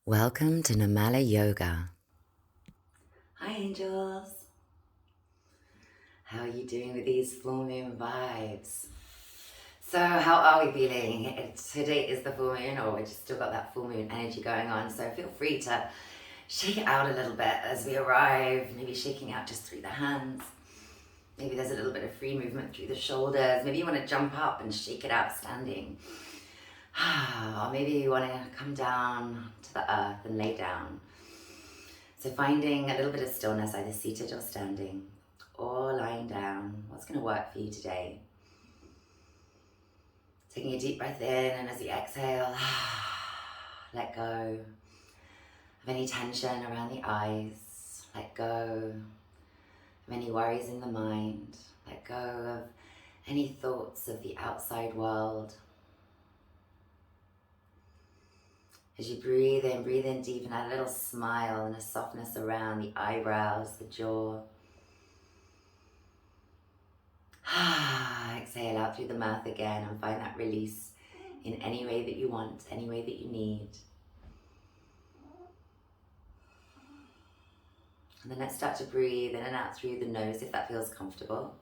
Welcome to Namala Yoga. Hi angels. How are you doing with these full moon vibes? So how are we feeling? Today is the full moon, or we just still got that full moon energy going on, so feel free to shake it out a little bit as we arrive, maybe shaking out just through the hands. Maybe there's a little bit of free movement through the shoulders. Maybe you want to jump up and shake it out standing. Or maybe you want to come down to the earth and lay down. So finding a little bit of stillness, either seated or standing, or lying down. What's going to work for you today? Taking a deep breath in, and as you exhale, let go of any tension around the eyes. Let go of any worries in the mind. Let go of any thoughts of the outside world. As you breathe in deep and add a little smile and a softness around the eyebrows, the jaw. Exhale out through the mouth again and find that release in any way that you want, any way that you need. And then let's start to breathe in and out through the nose if that feels comfortable.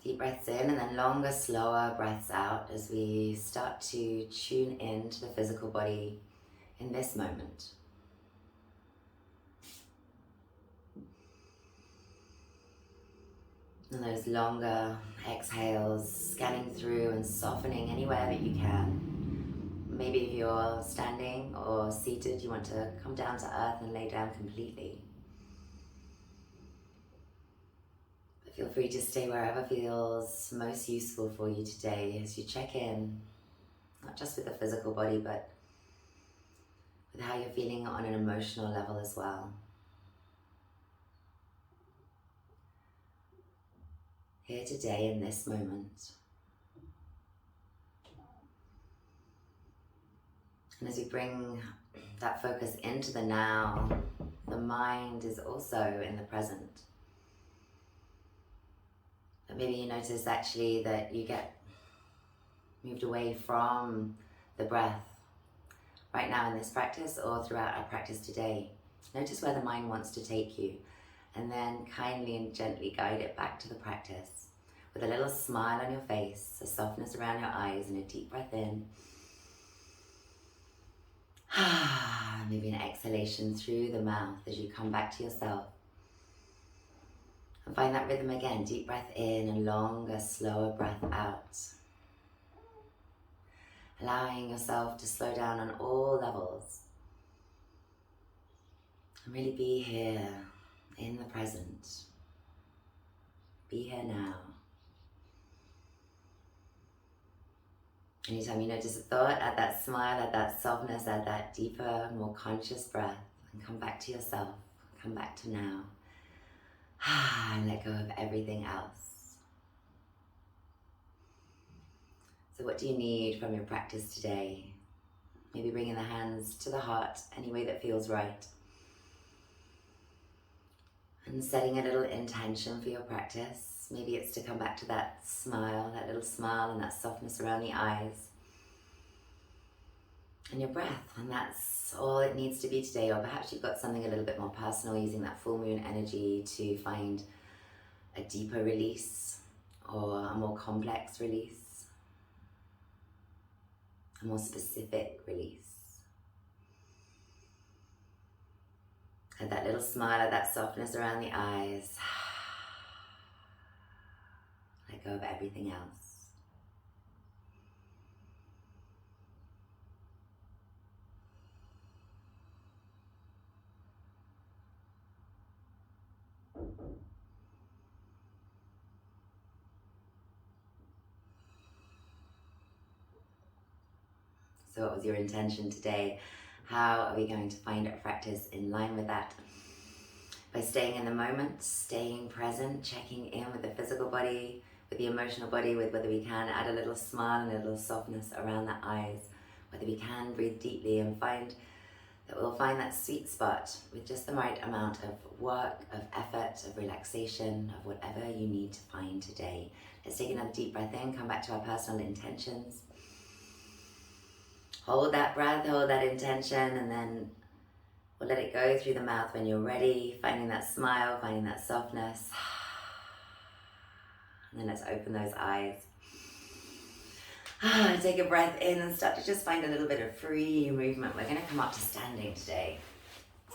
Deep breaths in and then longer, slower breaths out as we start to tune into the physical body in this moment. And those longer exhales, scanning through and softening anywhere that you can. Maybe if you're standing or seated, you want to come down to earth and lay down completely. Feel free to stay wherever feels most useful for you today as you check in, not just with the physical body, but with how you're feeling on an emotional level as well. Here today in this moment. And as we bring that focus into the now, the mind is also in the present. But maybe you notice actually that you get moved away from the breath right now in this practice or throughout our practice today. Notice where the mind wants to take you, and then kindly and gently guide it back to the practice with a little smile on your face, a softness around your eyes, and a deep breath in. Maybe an exhalation through the mouth as you come back to yourself. And find that rhythm again, deep breath in and longer, slower breath out. Allowing yourself to slow down on all levels. And really be here in the present. Be here now. Anytime you notice a thought, add that smile, add that softness, add that deeper, more conscious breath. And come back to yourself, come back to now. And let go of everything else. So what do you need from your practice today? Maybe bringing the hands to the heart any way that feels right. And setting a little intention for your practice. Maybe it's to come back to that smile, that little smile and that softness around the eyes. And your breath, and that's all it needs to be today. Or perhaps you've got something a little bit more personal, using that full moon energy to find a deeper release or a more complex release, a more specific release. And that little smile, and that softness around the eyes. Let go of everything else. So what was your intention today? How are we going to find our practice in line with that? By staying in the moment, staying present, checking in with the physical body, with the emotional body, with whether we can add a little smile and a little softness around the eyes, whether we can breathe deeply and find that we'll find that sweet spot with just the right amount of work, of effort, of relaxation, of whatever you need to find today. Let's take another deep breath in, come back to our personal intentions. Hold that breath, hold that intention, and then we'll let it go through the mouth when you're ready, finding that smile, finding that softness. And then let's open those eyes. Take a breath in and start to just find a little bit of free movement. We're going to come up to standing today.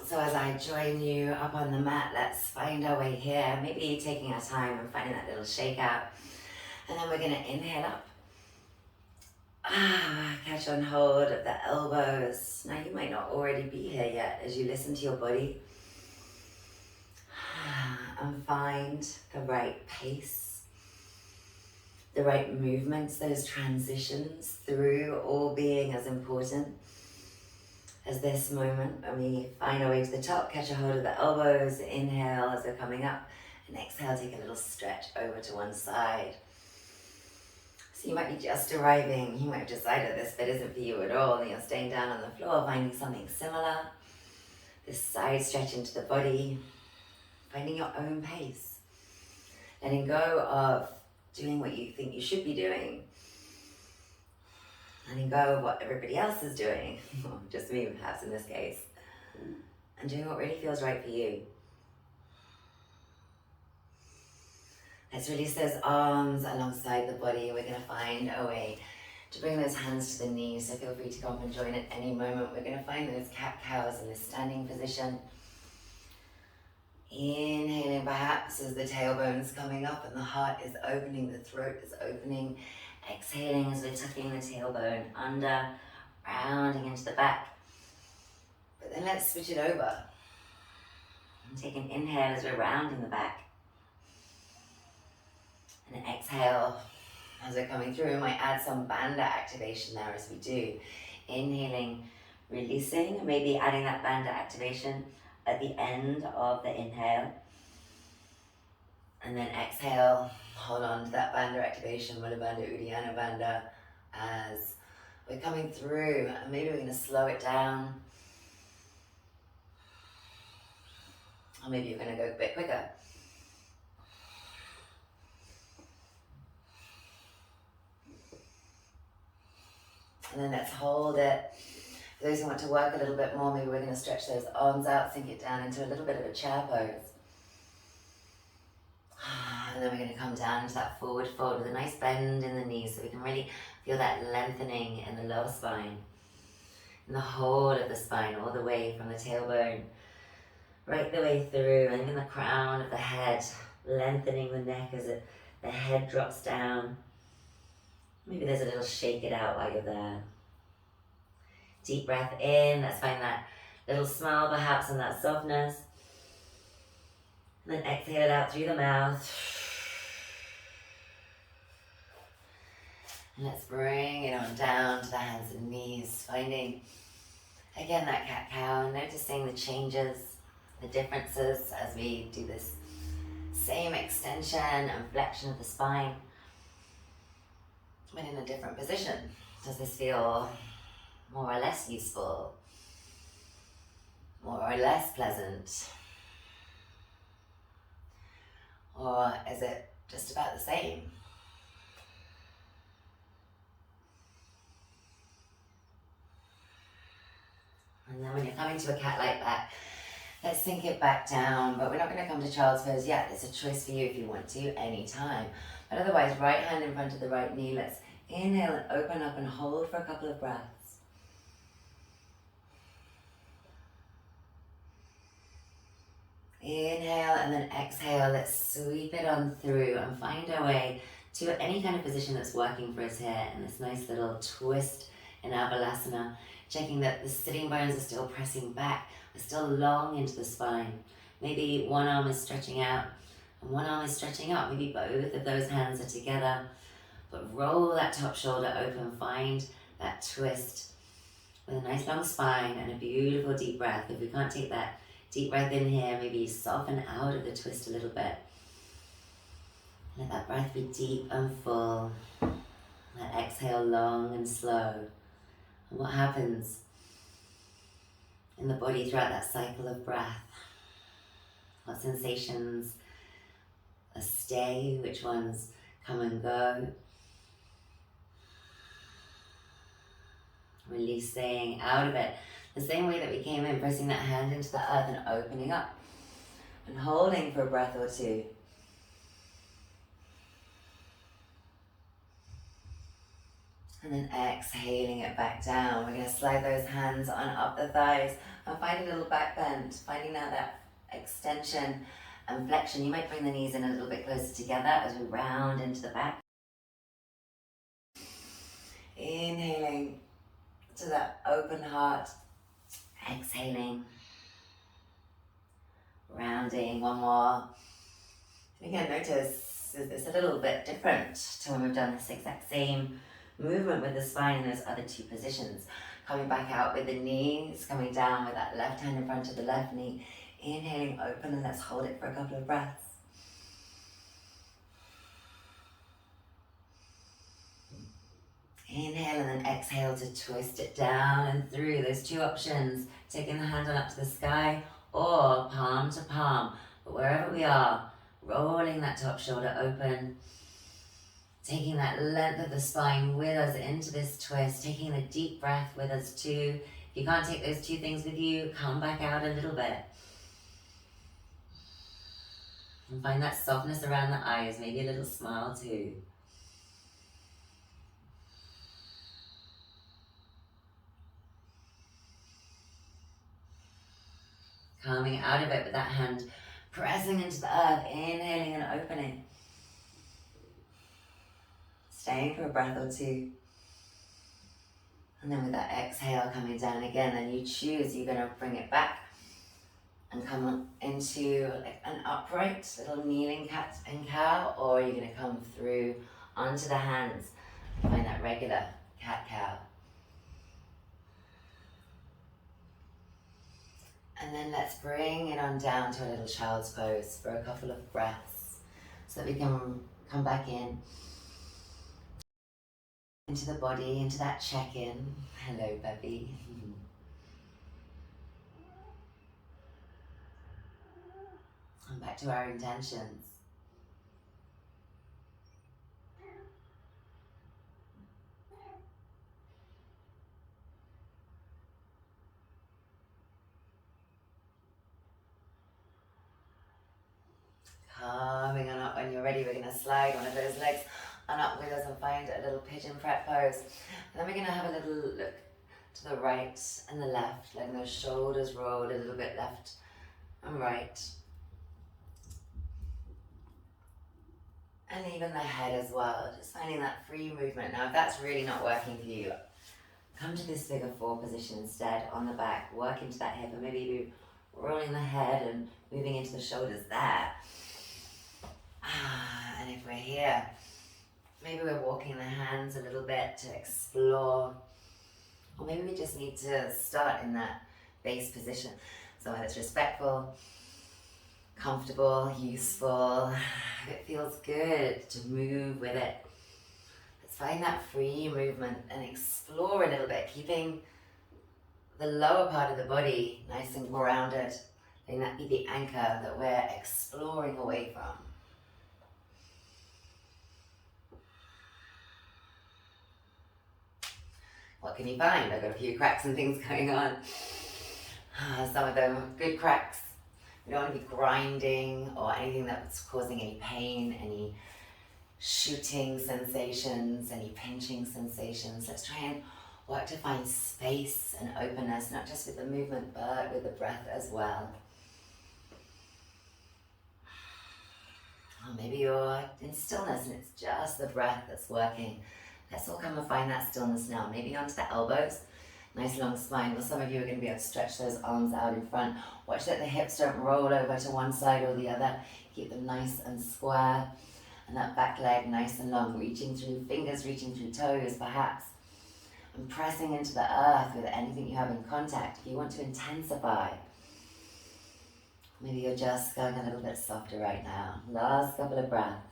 So as I join you up on the mat, let's find our way here. Maybe taking our time and finding that little shake out. And then we're going to inhale up. Catch on hold of the elbows. Now you might not already be here yet as you listen to your body. And find the right pace, the right movements, those transitions through all being as important as this moment when we find our way to the top. Catch a hold of the elbows, inhale as they're coming up, and exhale, take a little stretch over to one side. So you might be just arriving, you might have decided this bit isn't for you at all, and you're staying down on the floor, finding something similar. This side stretch into the body, finding your own pace. Letting go of doing what you think you should be doing. Letting go of what everybody else is doing, just me perhaps in this case, and doing what really feels right for you. Let's release those arms alongside the body. We're going to find a way to bring those hands to the knees, so feel free to come up and join at any moment. We're going to find those cat-cows in this standing position. Inhaling perhaps as the tailbone's coming up and the heart is opening, the throat is opening. Exhaling as we're tucking the tailbone under, rounding into the back. But then let's switch it over. And take an inhale as we're rounding the back. And an exhale as we're coming through. We might add some bandha activation there as we do. Inhaling, releasing, and maybe adding that bandha activation at the end of the inhale. And then exhale, hold on to that bandha activation, Mula Bandha, Uddiyana Bandha, as we're coming through. And maybe we're going to slow it down. Or maybe you're going to go a bit quicker. And then let's hold it. For those who want to work a little bit more, maybe we're going to stretch those arms out, sink it down into a little bit of a chair pose. And then we're going to come down into that forward fold with a nice bend in the knees so we can really feel that lengthening in the lower spine. And the whole of the spine, all the way from the tailbone, right the way through, and even the crown of the head, lengthening the neck as the head drops down. Maybe there's a little shake it out while you're there. Deep breath in, let's find that little smile perhaps and that softness. And then exhale it out through the mouth. And let's bring it on down to the hands and knees, finding, again, that cat-cow, noticing the changes, the differences as we do this same extension and flexion of the spine, but in a different position. Does this feel more or less useful? More or less pleasant? Or is it just about the same? And then when you're coming to a cat like that, let's sink it back down, but we're not going to come to child's pose yet. It's a choice for you if you want to, anytime. But otherwise, right hand in front of the right knee. Let's inhale and open up and hold for a couple of breaths. Inhale and then exhale. Let's sweep it on through and find our way to any kind of position that's working for us here in this nice little twist in our Balasana. Checking that the sitting bones are still pressing back, are still long into the spine. Maybe one arm is stretching out and one arm is stretching up. Maybe both of those hands are together. But roll that top shoulder open, find that twist with a nice long spine and a beautiful deep breath. If we can't take that deep breath in here, maybe soften out of the twist a little bit. Let that breath be deep and full. Let exhale long and slow. And what happens in the body throughout that cycle of breath? What sensations stay? Which ones come and go? Releasing out of it. The same way that we came in, pressing that hand into the earth and opening up. And holding for a breath or two. And then exhaling it back down. We're going to slide those hands on up the thighs and find a little back bend. Finding now that extension and flexion. You might bring the knees in a little bit closer together as we round into the back. Inhaling to that open heart. Exhaling. Rounding, one more. Again, notice it's a little bit different to when we've done this exact same movement with the spine in those other two positions. Coming back out with the knees, coming down with that left hand in front of the left knee. Inhaling, open, and let's hold it for a couple of breaths. Inhale and then exhale to twist it down and through. Those two options, taking the hand on up to the sky or palm to palm. But wherever we are, rolling that top shoulder open, taking that length of the spine with us into this twist, taking a deep breath with us too. If you can't take those two things with you, come back out a little bit. And find that softness around the eyes, maybe a little smile too. Coming out of it with that hand pressing into the earth, inhaling and opening. Staying for a breath or two. And then with that exhale coming down again, then you choose, you're going to bring it back and come into an upright little kneeling cat and cow, or you're going to come through onto the hands and find that regular cat-cow. And then let's bring it on down to a little child's pose for a couple of breaths so that we can come back in into the body, into that check-in. Hello, baby. And back to our intentions. Coming on up. When you're ready, we're going to slide one of those legs on up with us and find a little pigeon prep pose. And then we're going to have a little look to the right and the left, letting those shoulders roll a little bit left and right. And even the head as well, just finding that free movement. Now, if that's really not working for you, come to this figure four position instead on the back. Work into that hip and maybe you rolling the head and moving into the shoulders there. And if we're here, maybe we're walking the hands a little bit to explore. Or maybe we just need to start in that base position. Somewhere that's respectful, comfortable, useful. It feels good to move with it. Let's find that free movement and explore a little bit, keeping the lower part of the body nice and grounded. Letting that be the anchor that we're exploring away from. What can you find? I've got a few cracks and things going on. Some of them good cracks. We don't want to be grinding or anything that's causing any pain, any shooting sensations, any pinching sensations. Let's try and work to find space and openness, not just with the movement, but with the breath as well. Or maybe you're in stillness and it's just the breath that's working. Let's all come and find that stillness now. Maybe onto the elbows. Nice long spine. Well, some of you are going to be able to stretch those arms out in front. Watch that the hips don't roll over to one side or the other. Keep them nice and square. And that back leg nice and long. Reaching through fingers, reaching through toes perhaps. And pressing into the earth with anything you have in contact. If you want to intensify. Maybe you're just going a little bit softer right now. Last couple of breaths.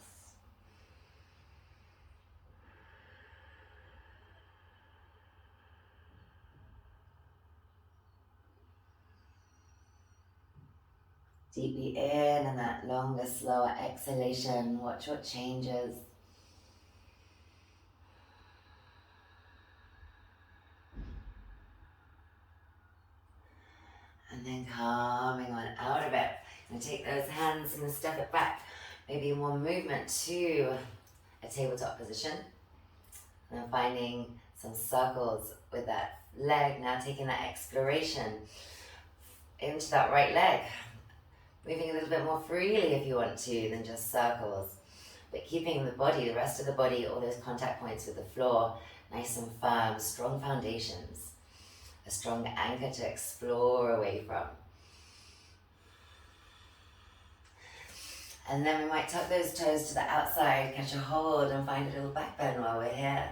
Deeply in and that longer, slower exhalation. Watch what changes. And then coming on out of it. And take those hands and step it back. Maybe one movement to a tabletop position. And then finding some circles with that leg. Now taking that exploration into that right leg. Moving a little bit more freely if you want to than just circles. But keeping the body, the rest of the body, all those contact points with the floor, nice and firm, strong foundations. A strong anchor to explore away from. And then we might tuck those toes to the outside, catch a hold and find a little back bend while we're here.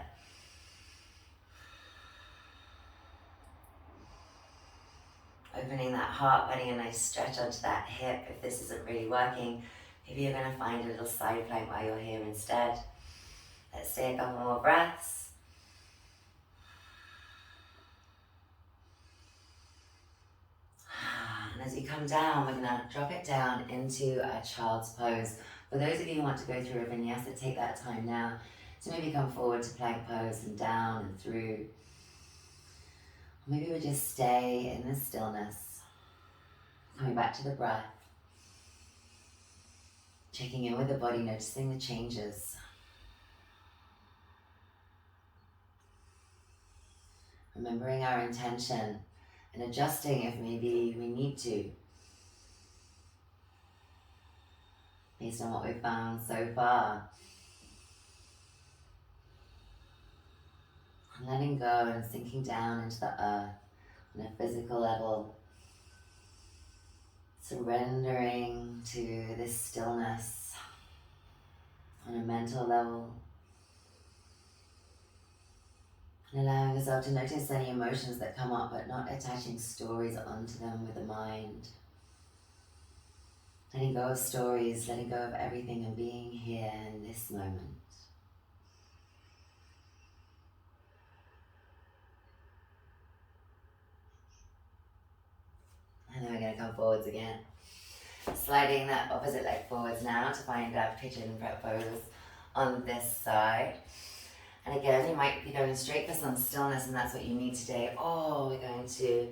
Opening that heart, getting a nice stretch onto that hip. If this isn't really working, maybe you're going to find a little side plank while you're here instead. Let's stay a couple more breaths. And as you come down, we're going to drop it down into a child's pose. For those of you who want to go through a vinyasa, take that time now to maybe come forward to plank pose and down and through. Maybe we just stay in this stillness, coming back to the breath, checking in with the body, noticing the changes. Remembering our intention and adjusting if maybe we need to, based on what we've found so far. And letting go and sinking down into the earth on a physical level. Surrendering to this stillness on a mental level. And allowing yourself to notice any emotions that come up, but not attaching stories onto them with the mind. Letting go of stories, letting go of everything and being here in this moment. And then we're going to come forwards again. Sliding that opposite leg forwards now to find our pigeon prep pose on this side. And again, you might be going straight for some stillness and that's what you need today. Or we're going to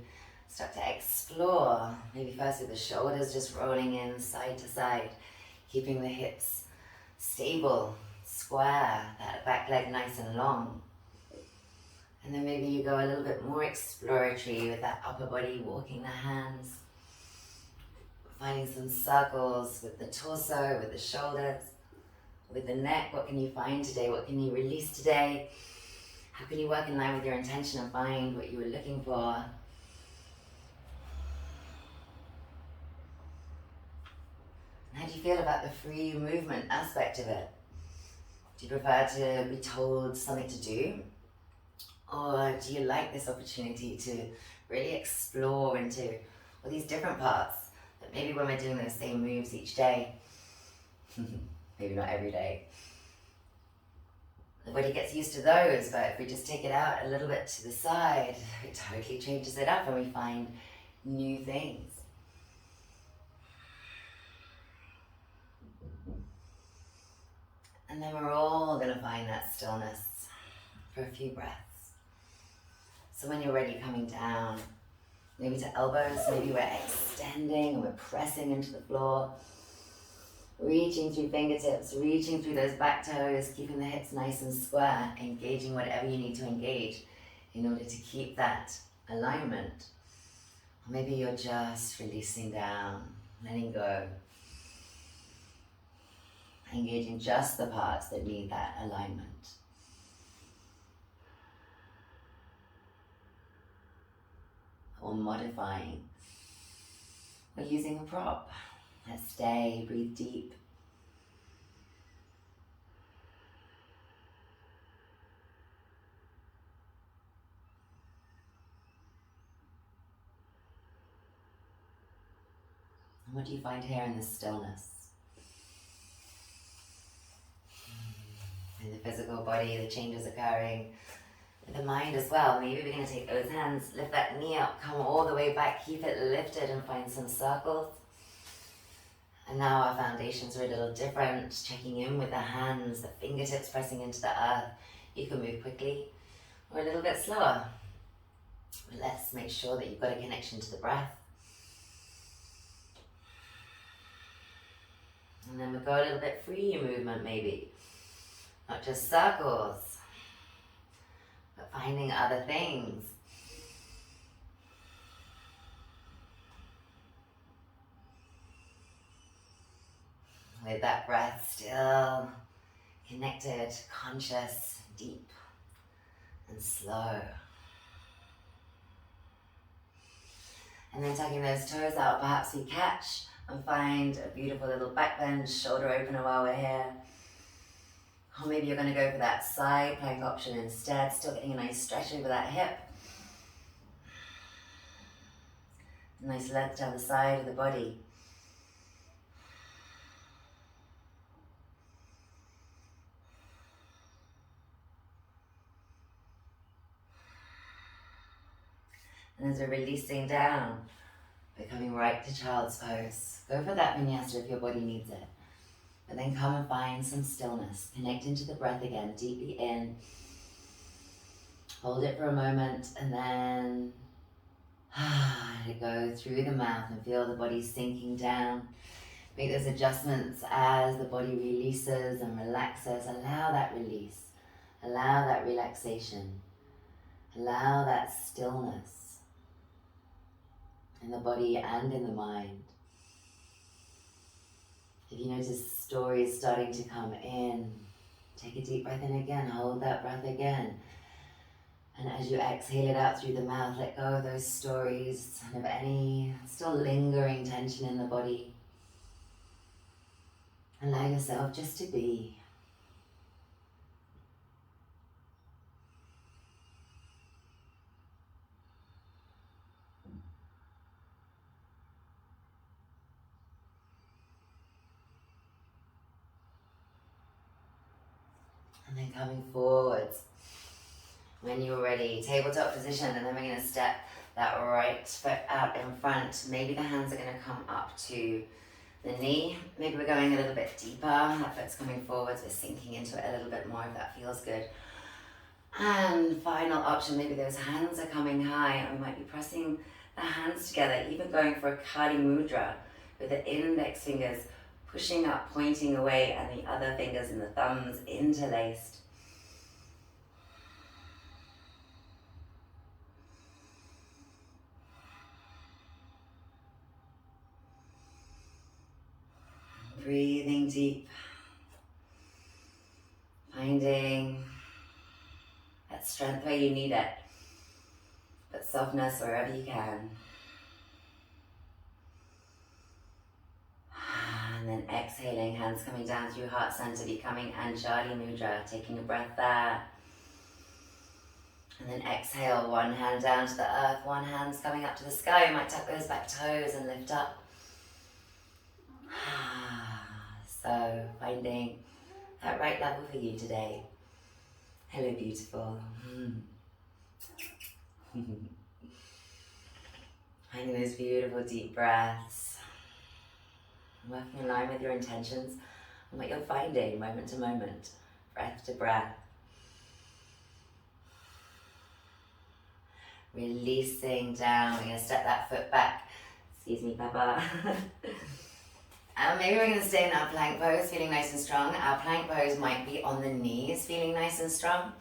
start to explore. Maybe first with the shoulders just rolling in side to side. Keeping the hips stable, square, that back leg nice and long. And then maybe you go a little bit more exploratory with that upper body, walking the hands. Finding some circles with the torso, with the shoulders, with the neck. What can you find today? What can you release today? How can you work in line with your intention and find what you were looking for? And how do you feel about the free movement aspect of it? Do you prefer to be told something to do? Or do you like this opportunity to really explore into all these different parts that maybe when we're doing those same moves each day, maybe not every day, the body gets used to those, but if we just take it out a little bit to the side, it totally changes it up and we find new things. And then we're all going to find that stillness for a few breaths. So when you're ready, coming down, maybe to elbows, maybe we're extending and we're pressing into the floor. Reaching through fingertips, reaching through those back toes, keeping the hips nice and square, engaging whatever you need to engage in order to keep that alignment. Or maybe you're just releasing down, letting go. Engaging just the parts that need that alignment. Or modifying, or using a prop. Let's stay, breathe deep. And what do you find here in this stillness? In the physical body, the changes occurring. The mind as well. Maybe we're going to take those hands, lift that knee up, come all the way back, keep it lifted and find some circles. And now our foundations are a little different, checking in with the hands, the fingertips pressing into the earth. You can move quickly or a little bit slower. But let's make sure that you've got a connection to the breath. And then we go a little bit free movement maybe. Not just circles, but finding other things. With that breath still connected, conscious, deep and slow. And then tucking those toes out, perhaps we catch and find a beautiful little back bend, shoulder opener while we're here. Or maybe you're going to go for that side plank option instead, still getting a nice stretch over that hip. A nice length down the side of the body. And as we're releasing down, we're coming right to child's pose. Go for that vinyasa if your body needs it. But then come and find some stillness. Connect into the breath again, deeply in. Hold it for a moment and then let it go through the mouth and feel the body sinking down. Make those adjustments as the body releases and relaxes. Allow that release. Allow that relaxation. Allow that stillness in the body and in the mind. If you notice stories starting to come in, take a deep breath in again, hold that breath again. And as you exhale it out through the mouth, let go of those stories and of any still lingering tension in the body. Allow yourself just to be. And then coming forwards. When you're ready, tabletop position, and then we're going to step that right foot out in front. Maybe the hands are going to come up to the knee. Maybe we're going a little bit deeper. That foot's coming forwards. We're sinking into it a little bit more if that feels good. And final option, maybe those hands are coming high and we might be pressing the hands together, even going for a Kali Mudra with the index fingers pushing up, pointing away, and the other fingers and the thumbs interlaced. Breathing deep, finding that strength where you need it, but softness wherever you can. And then exhaling, hands coming down through heart center, becoming Anjali Mudra, taking a breath there. And then exhale, one hand down to the earth, one hand's coming up to the sky. You might tuck those back toes and lift up. So finding that right level for you today. Hello, beautiful. Finding those beautiful deep breaths. Working in line with your intentions and what you're finding moment to moment, breath to breath. Releasing down, we're going to step that foot back. Excuse me, Papa. And maybe we're going to stay in our plank pose, feeling nice and strong. Our plank pose might be on the knees, feeling nice and strong.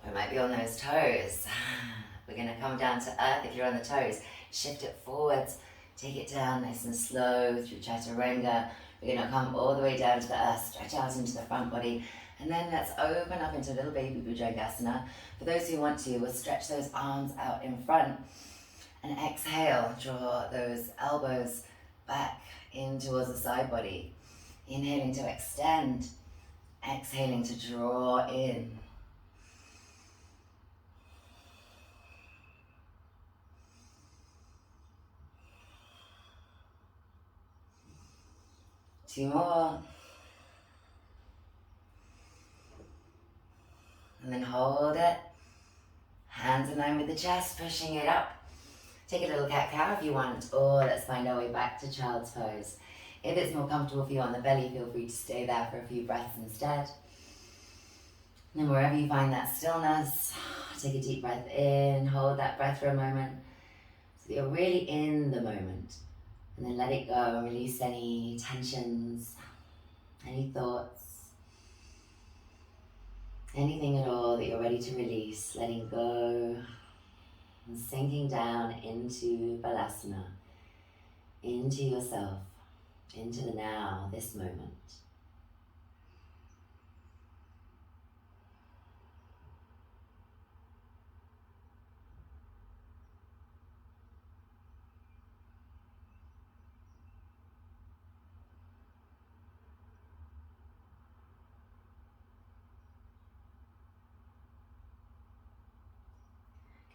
Or it might be on those toes. We're going to come down to earth if you're on the toes. Shift it forwards. Take it down nice and slow through Chaturanga. We're going to come all the way down to the earth, stretch out into the front body. And then let's open up into a little baby Bhujangasana. For those who want to, we'll stretch those arms out in front. And exhale, draw those elbows back in towards the side body. Inhaling to extend, exhaling to draw in. Two more. And then hold it. Hands in line with the chest, pushing it up. Take a little cat-cow if you want, or let's find our way back to child's pose. If it's more comfortable for you on the belly, feel free to stay there for a few breaths instead. And then wherever you find that stillness, take a deep breath in, hold that breath for a moment, so that you're really in the moment. And then let it go and release any tensions, Any thoughts? Anything at all that you're ready to release, letting go and sinking down into Balasana, into yourself, into the now, this moment.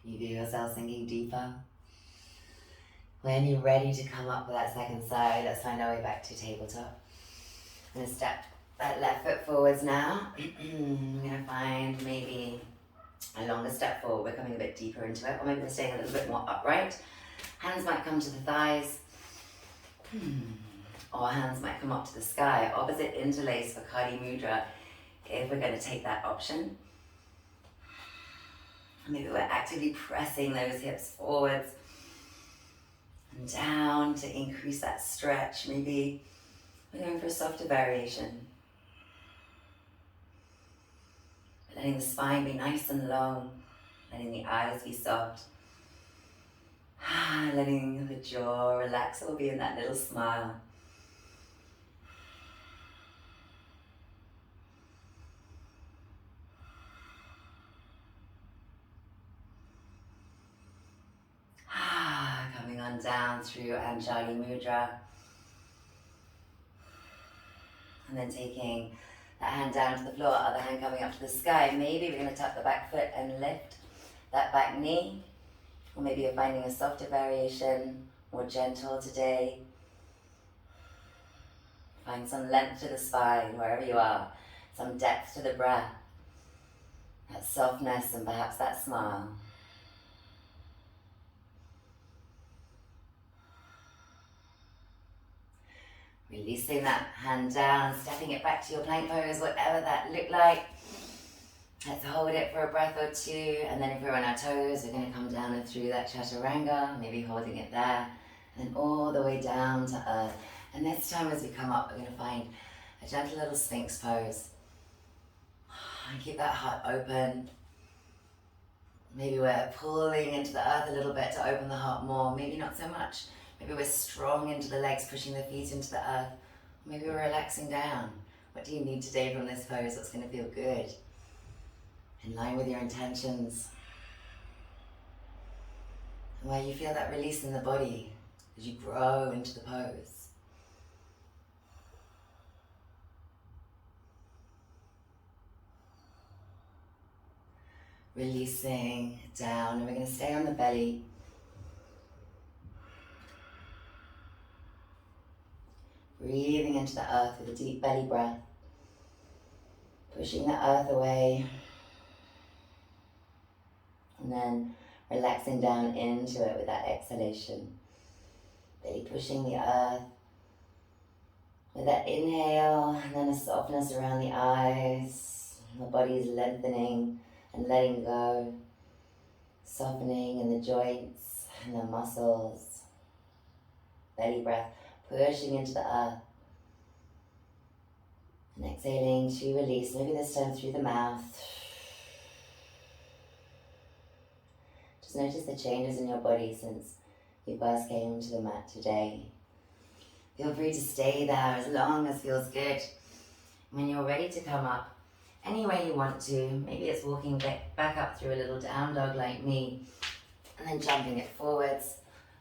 Can you feel yourself sinking deeper? When you're ready to come up with that second side, let's find our way back to tabletop. I'm going to step that left foot forwards now. I'm going to find maybe a longer step forward. We're coming a bit deeper into it, or maybe we're staying a little bit more upright. Hands might come to the thighs, or hands might come up to the sky. Opposite interlace for Kali Mudra, if we're going to take that option. Maybe we're actively pressing those hips forwards and down to increase that stretch. Maybe we're going for a softer variation. Letting the spine be nice and long, letting the eyes be soft, letting the jaw relax or be in that little smile. Coming on down through Anjali Mudra. And then taking that hand down to the floor, other hand coming up to the sky. Maybe we're going to tuck the back foot and lift that back knee. Or maybe you're finding a softer variation, more gentle today. Find some length to the spine wherever you are, some depth to the breath, that softness and perhaps that smile. Releasing that hand down, stepping it back to your plank pose, whatever that looked like. Let's hold it for a breath or two, and then if we're on our toes, we're going to come down and through that chaturanga, maybe holding it there, and then all the way down to earth. And this time as we come up, we're going to find a gentle little Sphinx pose. And keep that heart open. Maybe we're pulling into the earth a little bit to open the heart more, maybe not so much. Maybe we're strong into the legs, pushing the feet into the earth. Maybe we're relaxing down. What do you need today from this pose? What's going to feel good? In line with your intentions. And where you feel that release in the body as you grow into the pose. Releasing down, and we're going to stay on the belly. Breathing into the earth with a deep belly breath. Pushing the earth away. And then relaxing down into it with that exhalation. Belly pushing the earth. With that inhale, and then a softness around the eyes. The body is lengthening and letting go. Softening in the joints and the muscles. Belly breath. Pushing into the earth. And exhaling to release, maybe this time through the mouth. Just notice the changes in your body since you first came to the mat today. Feel free to stay there as long as feels good. When you're ready to come up, any way you want to, maybe it's walking back up through a little down dog like me, and then jumping it forwards.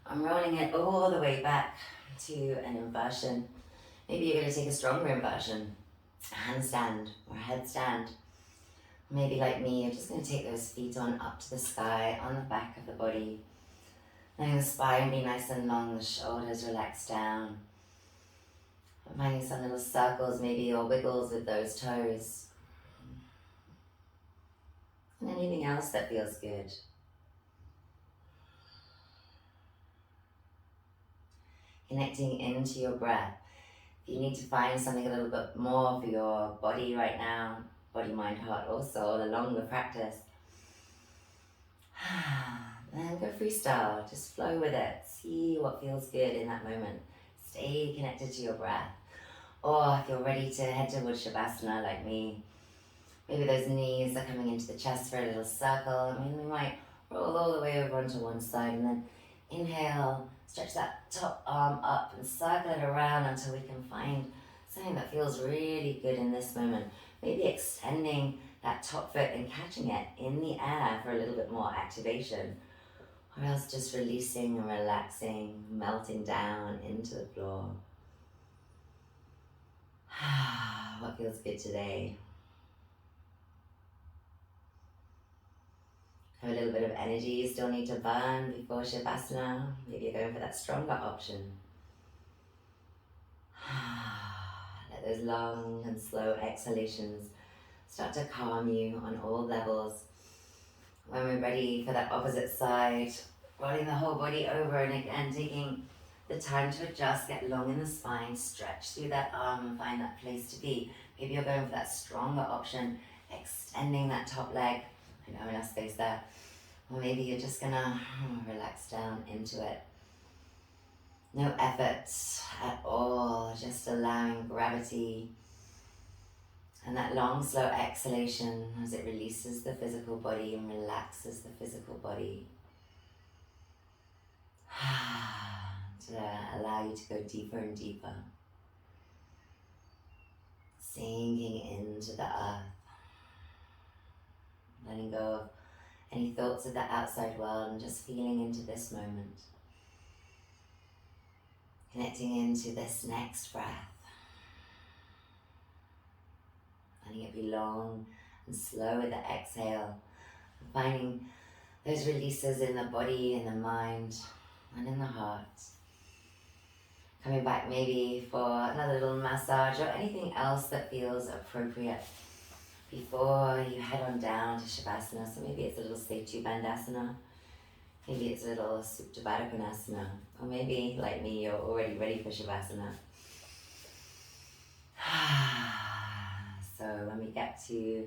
I'm rolling it all the way back to an inversion. Maybe you're going to take a stronger inversion, a handstand or a headstand. Maybe like me, you're just going to take those feet on up to the sky, on the back of the body. Letting the spine be nice and long, the shoulders relax down. Finding some little circles maybe, or wiggles with those toes. And anything else that feels good. Connecting into your breath. If you need to find something a little bit more for your body right now, body, mind, heart, or soul, along the practice, then go freestyle. Just flow with it. See what feels good in that moment. Stay connected to your breath. Or if you're ready to head towards Shavasana like me, maybe those knees are coming into the chest for a little circle. I mean, we might roll all the way over onto one side and then inhale, stretch that top arm up and circle it around until we can find something that feels really good in this moment. Maybe extending that top foot and catching it in the air for a little bit more activation. Or else just releasing and relaxing, melting down into the floor. What feels good today? Have a little bit of energy you still need to burn before Shavasana. Maybe you're going for that stronger option. Let those long and slow exhalations start to calm you on all levels. When we're ready for that opposite side, rolling the whole body over and again taking the time to adjust, get long in the spine, stretch through that arm and find that place to be. Maybe you're going for that stronger option, extending that top leg. I know enough space there. Or maybe you're just gonna relax down into it. No effort at all, just allowing gravity and that long, slow exhalation as it releases the physical body and relaxes the physical body. To allow you to go deeper and deeper. Sinking into the earth. Letting go of any thoughts of the outside world and just feeling into this moment. Connecting into this next breath. Letting it be long and slow with the exhale. And finding those releases in the body, in the mind, and in the heart. Coming back maybe for another little massage or anything else that feels appropriate before you head on down to Shavasana. So maybe it's a little Setu Bandhasana. Maybe it's a little Supta Baddha Konasana. Or maybe, like me, you're already ready for Shavasana. So when we get to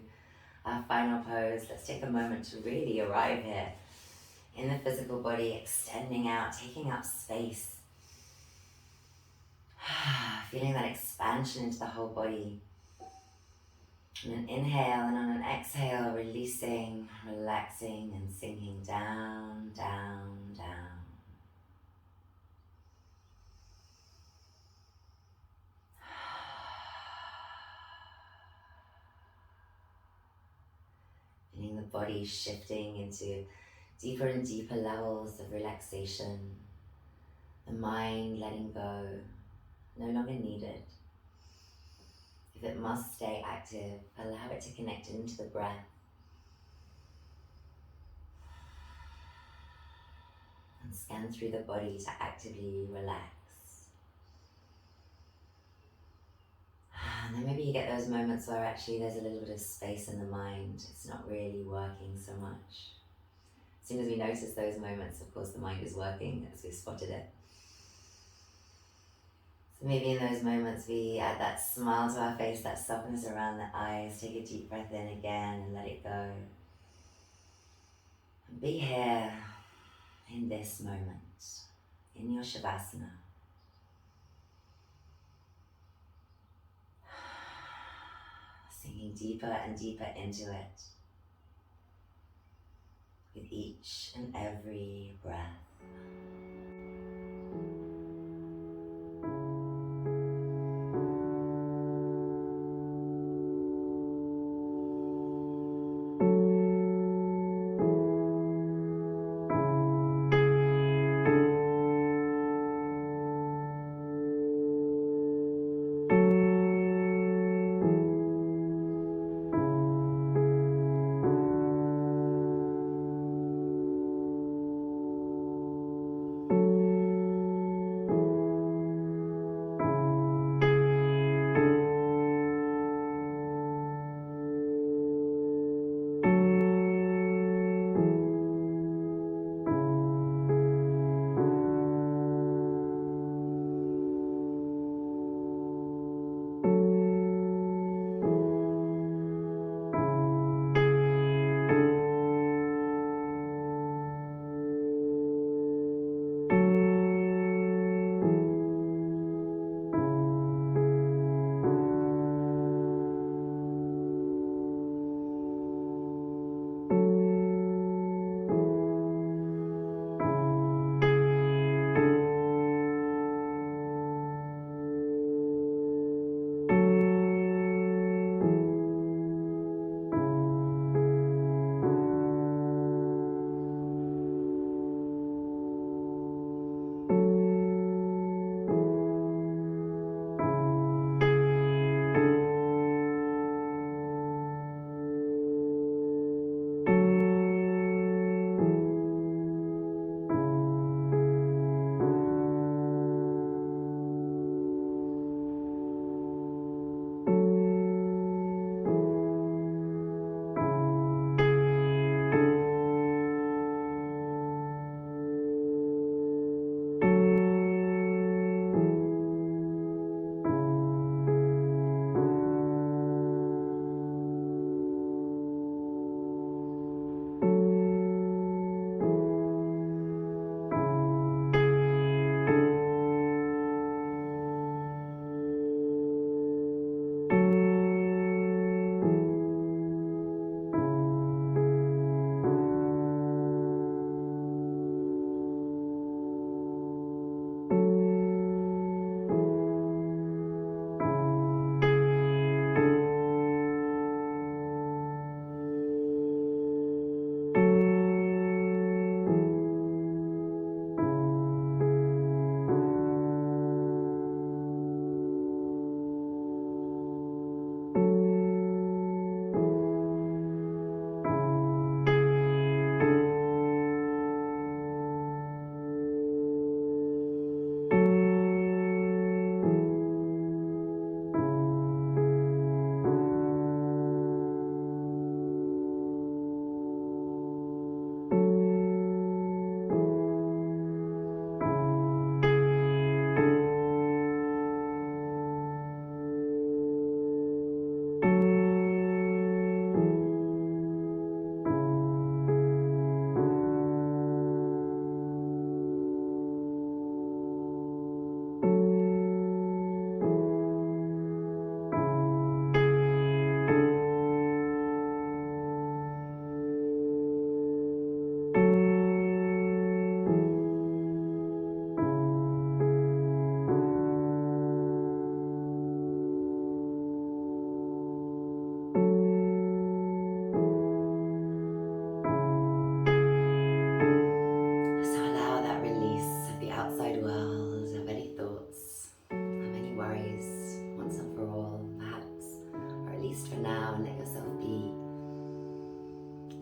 our final pose, let's take a moment to really arrive here in the physical body, extending out, taking up space. Feeling that expansion into the whole body. And an inhale and on an exhale, releasing, relaxing and sinking down, down, down. Feeling the body shifting into deeper and deeper levels of relaxation. The mind letting go, no longer needed. If it must stay active, allow it to connect into the breath. And scan through the body to actively relax. And then maybe you get those moments where actually there's a little bit of space in the mind. It's not really working so much. As soon as we notice those moments, of course, the mind is working as we spotted it. So maybe in those moments we add that smile to our face, that softness around the eyes. Take a deep breath in again and let it go. And be here in this moment, in your Shavasana. Sinking deeper and deeper into it with each and every breath. outside world, of any thoughts, of any worries, once and for all, perhaps, or at least for now, and let yourself be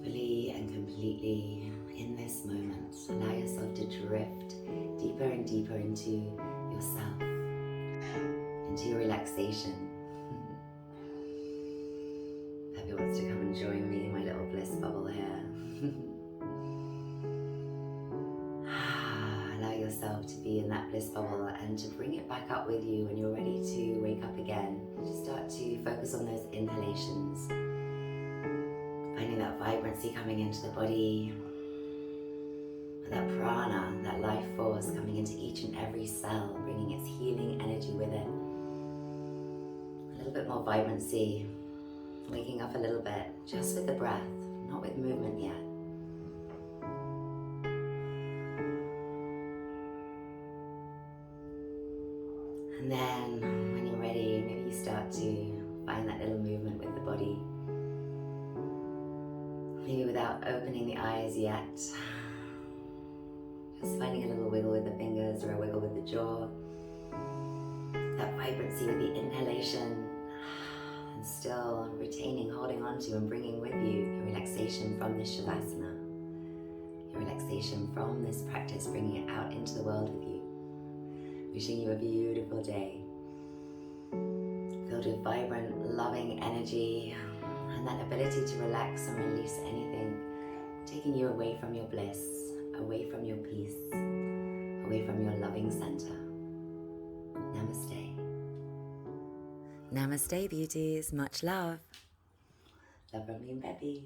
fully and completely in this moment. Allow yourself to drift deeper and deeper into yourself, into your relaxation. Peppy wants to come and join me in my little bliss bubble here. Allow yourself to be in that bliss bubble and to bring it back up with you when you're ready to wake up again. Just start to focus on those inhalations, finding that vibrancy coming into the body, that prana, that life force coming into each and every cell, bringing its healing energy with it. A little bit more vibrancy, waking up a little bit, just with the breath, not with movement yet. And then, when you're ready, maybe you start to find that little movement with the body. Maybe without opening the eyes yet. Just finding a little wiggle with the fingers or a wiggle with the jaw. That vibrancy with the inhalation. And still retaining, holding on to and bringing with you your relaxation from this savasana. Your relaxation from this practice, bringing it out into the world with you. Wishing you a beautiful day, filled with vibrant, loving energy, and that ability to relax and release anything, taking you away from your bliss, away from your peace, away from your loving center. Namaste. Namaste, beauties. Much love. Love from me and Peppy.